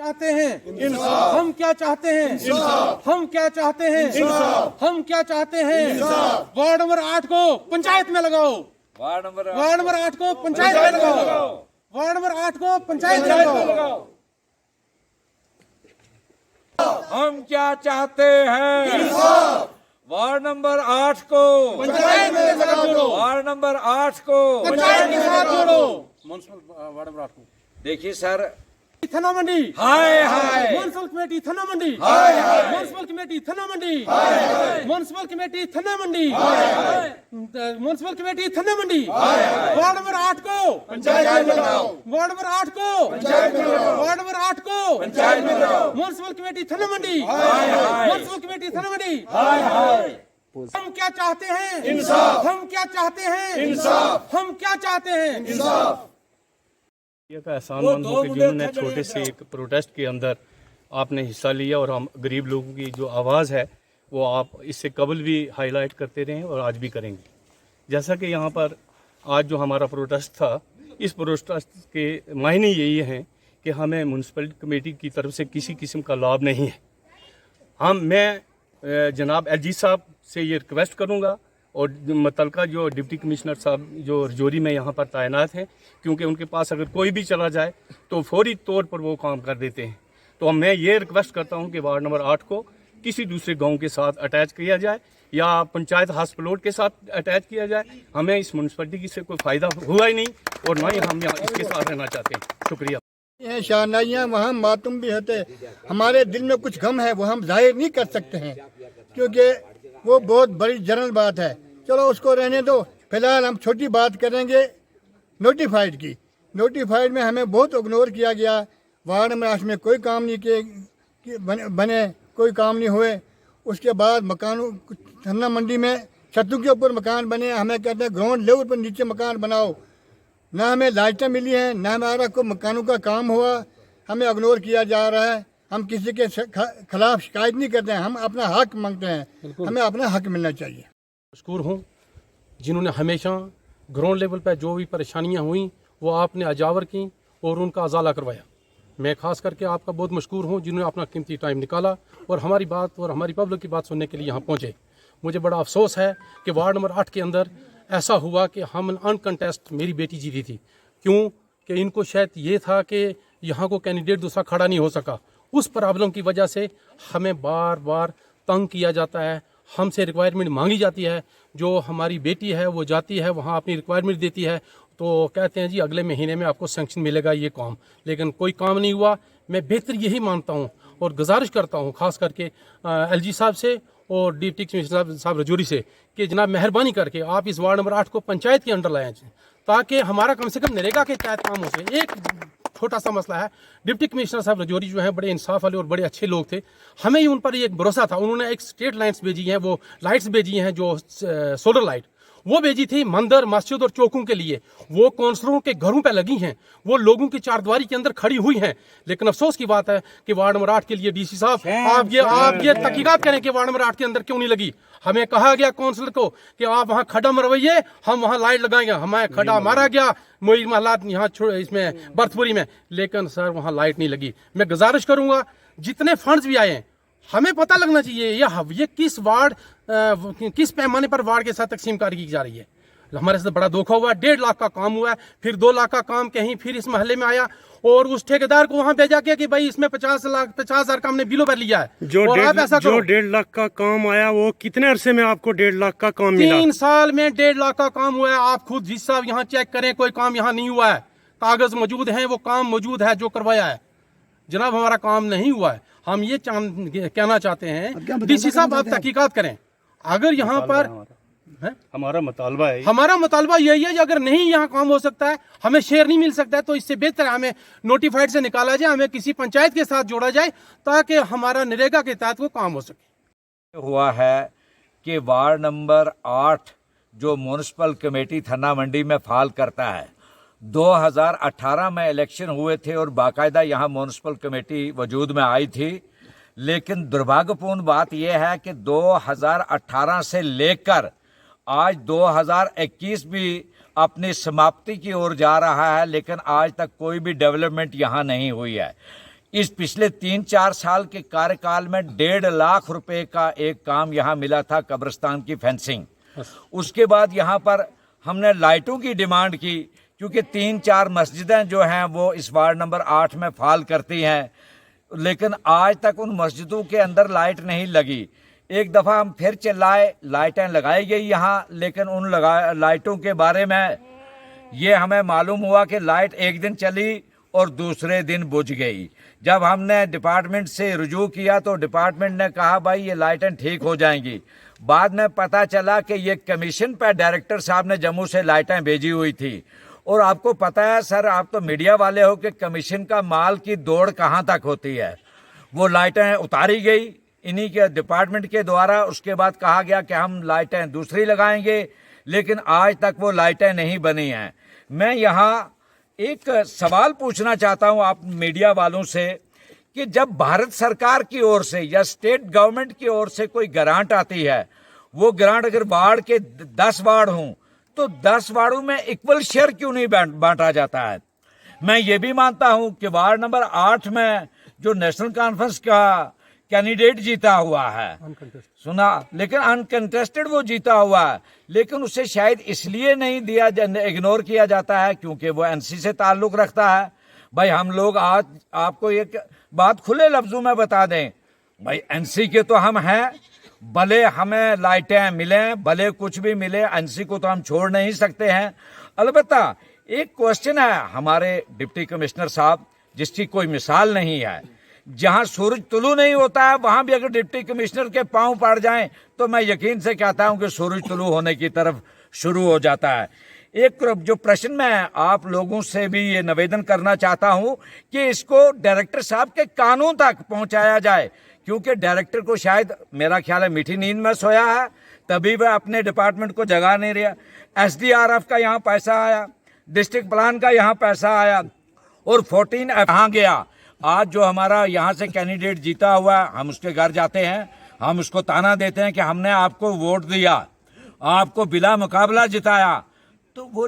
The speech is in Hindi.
चाहते हैं इंसाफ, हम क्या चाहते हैं इंसाफ, हम क्या चाहते हैं इंसाफ, हम क्या चाहते हैं इंसाफ। वार्ड नंबर 8 को पंचायत में लगाओ, वार्ड नंबर 8 को पंचायत में लगाओ, वार्ड नंबर 8 को पंचायत में लगाओ। हम क्या चाहते हैं इंसाफ। वार्ड नंबर 8 को पंचायत में लगाओ, वार्ड नंबर 8 को पंचायत के साथ जोड़ो। म्युनिसिपल वार्ड नंबर 8 को देखिए सर, थाना मंडी, हाय हाय, म्युनिसिपल कमेटी थाना मंडी, हाय हाय, म्युनिसिपल कमेटी थाना मंडी, हाय हाय, म्युनिसिपल कमेटी थाना मंडी, हाय हाय, म्युनिसिपल कमेटी थाना मंडी। हाय हाय। वार्ड नंबर 8 को पंचायत में लगाओ, वार्ड नंबर 8 को पंचायत में लगाओ, वार्ड नंबर 8 को पंचायत में लगाओ, म्युनिसिपल कमेटी थाना मंडी, हाय हाय, म्युनिसिपल कमेटी थाना मंडी। हाय हाय। हम क्या चाहते हैं इंसाफ, हम क्या चाहते हैं इंसाफ, हम क्या चाहते हैं इंसाफ। का एहसानमंद हो कि जिन्होंने छोटे से एक प्रोटेस्ट के अंदर आपने हिस्सा लिया और हम गरीब लोगों की जो आवाज़ है वो आप इससे कबल भी हाईलाइट करते रहे और आज भी करेंगे। जैसा कि यहाँ पर आज जो हमारा प्रोटेस्ट था, इस प्रोटेस्ट के मायने यही हैं कि हमें म्यूनसिपल कमेटी की तरफ से किसी किस्म का लाभ नहीं है। मैं जनाब एलजी साहब से ये रिक्वेस्ट करूँगा और मुतलका जो डिप्टी कमिश्नर साहब जो रजौरी में यहाँ पर तैनात हैं, क्योंकि उनके पास अगर कोई भी चला जाए तो फौरी तौर पर वो काम कर देते हैं। तो मैं ये रिक्वेस्ट करता हूँ कि वार्ड नंबर 8 को किसी दूसरे गांव के साथ अटैच किया जाए या पंचायत हाउस प्लॉट के साथ अटैच किया जाए। हमें इस म्यूनसिपलिटी से कोई फ़ायदा हुआ ही नहीं और ना ही हम यहाँ इसके साथ रहना चाहते हैं। शुक्रिया। ये शाहनाइयाँ वहाँ मातम भी होते, हमारे दिल में कुछ गम है वो हम जाहिर नहीं कर सकते हैं क्योंकि वो बहुत बड़ी जनरल बात है। चलो उसको रहने दो, फिलहाल हम छोटी बात करेंगे नोटिफाइड की। नोटिफाइड में हमें बहुत इग्नोर किया गया। वार्ड नंबर 8 में कोई काम नहीं किए बने, कोई काम नहीं हुए। उसके बाद मकानों थाना मंडी में छतों के ऊपर मकान बने, हमें कहते हैं ग्राउंड लेवल पर नीचे मकान बनाओ। ना हमें लाइटें मिली हैं, ना हमारा कोई मकानों का काम हुआ, हमें इग्नोर किया जा रहा है। हम किसी के खिलाफ शिकायत नहीं करते हैं, हम अपना हक मांगते हैं, हमें अपना हक मिलना चाहिए। मशकूर हूँ जिन्होंने हमेशा ग्राउंड लेवल पर जो भी परेशानियाँ हुई वो आपने अजावर की और उनका अजाला करवाया। मैं ख़ास करके आपका बहुत मशकूर हूँ जिन्होंने अपना कीमती टाइम निकाला और हमारी बात और हमारी पब्लिक की बात सुनने के लिए यहाँ पहुँचे। मुझे बड़ा अफसोस है कि वार्ड नंबर 8 के अंदर ऐसा हुआ कि हम अनकंटेस्ट मेरी बेटी जीती थी। क्यों कि इनको शायद ये था कि यहाँ को कैंडिडेट दूसरा खड़ा नहीं हो सका। उस प्रॉब्लम की वजह से हमें बार बार तंग किया जाता है, हमसे रिक्वायरमेंट मांगी जाती है। जो हमारी बेटी है वो जाती है वहाँ अपनी रिक्वायरमेंट देती है तो कहते हैं जी अगले महीने में आपको सैंक्शन मिलेगा ये काम, लेकिन कोई काम नहीं हुआ। मैं बेहतर यही मानता हूँ और गुजारिश करता हूँ खास करके एलजी साहब से और डिप्टी कमिश्नर साहब रजौरी से कि जनाब मेहरबानी करके आप इस वार्ड नंबर 8 को पंचायत के अंडर लाएं ताकि हमारा कम से कम नरेगा के तहत काम हो सके। एक छोटा सा मसला है, डिप्टी कमिश्नर साहब रजौरी जो है बड़े इंसाफ वाले और बड़े अच्छे लोग थे, हमें ही उन पर एक भरोसा था। उन्होंने एक स्ट्रीट लाइट्स भेजी हैं, वो लाइट्स भेजी हैं जो सोलर लाइट वो भेजी थी मंदिर मस्जिद और चौकों के लिए। वो काउंसलरों के घरों पे लगी हैं, वो लोगों की चारदीवारी के अंदर खड़ी हुई हैं। लेकिन अफसोस की बात है कि वार्ड नंबर 8 के लिए डीसी साहब आप ये तहकीकात करें कि वार्ड नंबर 8 के अंदर क्यों नहीं लगी। हमें कहा गया काउंसलर को कि आप वहाँ खड्डा मरवाइए, हम वहाँ लाइट लगाएंगे। हमें खड्डा मारा गया मोई महलात यहाँ इसमें बर्थपुरी में, लेकिन सर वहाँ लाइट नहीं लगी। मैं गुजारिश करूंगा जितने फंड्स भी आए हमें पता लगना चाहिए ये किस वार्ड किस पैमाने पर वार्ड के साथ तकसीमकारी की जा रही है। हमारे साथ बड़ा धोखा हुआ। 1.5 लाख का काम हुआ है, फिर 2 लाख का काम कहीं फिर इस महल्ले में आया और उस ठेकेदार को वहां भेजा गया कि भाई इसमें 50,000 का हमने बिलों पर लिया है। जो 1.5 लाख का काम आया वो कितने अरसे में आपको 1.5 लाख का काम मिला? 3 साल में 1.5 लाख का काम हुआ है। आप खुद हिस्सा यहाँ चेक करें, कोई काम यहाँ नहीं हुआ है। कागज मौजूद है, वो काम मौजूद है जो करवाया है। जनाब हमारा काम नहीं हुआ है। हम ये कहना चाहते हैं डीसी साहब आप तहकीकात करें। अगर यहाँ पर हमारा मुतालबा है, हमारा मुतालबा यही है कि अगर नहीं यहाँ काम हो सकता है, हमें शेयर नहीं मिल सकता है, तो इससे बेहतर हमें नोटिफाइड से निकाला जाए, हमें किसी पंचायत के साथ जोड़ा जाए ताकि हमारा नरेगा के तहत वो काम हो सके। हुआ है कि वार्ड नंबर 8 जो म्यूनसिपल कमेटी थाना मंडी में फाल करता है, 2018 में इलेक्शन हुए थे और बाकायदा यहाँ म्यूनसिपल कमेटी वजूद में आई थी। लेकिन दुर्भाग्यपूर्ण बात यह है कि 2018 से लेकर आज 2021 भी अपनी समाप्ति की ओर जा रहा है, लेकिन आज तक कोई भी डेवलपमेंट यहाँ नहीं हुई है। इस पिछले 3-4 साल के कार्यकाल में 1.5 लाख रुपए का एक काम यहाँ मिला था, कब्रिस्तान की फेंसिंग। उसके बाद यहाँ पर हमने लाइटों की डिमांड की, क्योंकि 3-4 मस्जिदें जो हैं वो इस वार्ड नंबर 8 में फाल करती हैं, लेकिन आज तक उन मस्जिदों के अंदर लाइट नहीं लगी। एक दफ़ा हम फिर चिल्लाए, लाइटें लगाई गई यहाँ, लेकिन उन लाइटों के बारे में ये हमें मालूम हुआ कि लाइट एक दिन चली और दूसरे दिन बुझ गई। जब हमने डिपार्टमेंट से रुजू किया तो डिपार्टमेंट ने कहा भाई ये लाइटें ठीक हो जाएंगी। बाद में पता चला कि ये कमीशन पर डायरेक्टर साहब ने जम्मू से लाइटें भेजी हुई थी। और आपको पता है सर, आप तो मीडिया वाले हो, कि कमीशन का माल की दौड़ कहाँ तक होती है। वो लाइटें उतारी गई इन्हीं के डिपार्टमेंट के द्वारा। उसके बाद कहा गया कि हम लाइटें दूसरी लगाएंगे, लेकिन आज तक वो लाइटें नहीं बनी हैं। मैं यहाँ एक सवाल पूछना चाहता हूँ आप मीडिया वालों से, कि जब भारत सरकार की ओर से या स्टेट गवर्नमेंट की ओर से कोई ग्रांट आती है, वो ग्रांट अगर वार्ड के 10 वार्ड हों तो 10 वार्डों में इक्वल शेयर क्यों नहीं बांटा जाता है। मैं ये भी मानता हूं कि वार्ड नंबर 8 में जो नेशनल कॉन्फ्रेंस का कैंडिडेट जीता हुआ है, सुना, लेकिन अनकंटेस्टेड वो जीता हुआ है, लेकिन उसे शायद इसलिए नहीं दिया, इग्नोर किया जाता है क्योंकि वो एनसी से ताल्लुक रखता है। भाई हम लोग आज आपको एक बात खुले लफ्जों में बता दें, भाई एनसी के तो हम हैं, भले हमें लाइटें मिलें, भले कुछ भी मिले, एनसी को तो हम छोड़ नहीं सकते हैं। अलबत्ता एक क्वेश्चन है हमारे डिप्टी कमिश्नर साहब, जिसकी कोई मिसाल नहीं है। जहां सूरज तुलू नहीं होता है वहां भी अगर डिप्टी कमिश्नर के पांव पड़ जाएं तो मैं यकीन से कहता हूं कि सूरज तुलू होने की तरफ शुरू हो जाता है। एक जो प्रश्न मैं आप लोगों से भी ये निवेदन करना चाहता हूं कि इसको डायरेक्टर साहब के कानों तक पहुंचाया जाए, क्योंकि डायरेक्टर को शायद मेरा ख्याल है मीठी नींद में सोया है, तभी वह अपने डिपार्टमेंट को जगा नहीं रहा। SDRF का यहाँ पैसा आया, डिस्ट्रिक्ट प्लान का यहाँ पैसा आया, और 14 कहाँ गया। आज जो हमारा यहाँ से कैंडिडेट जीता हुआ है, हम उसके घर जाते हैं, हम उसको ताना देते हैं कि हमने आपको वोट दिया, आपको बिला मुकाबला जिताया, तो वो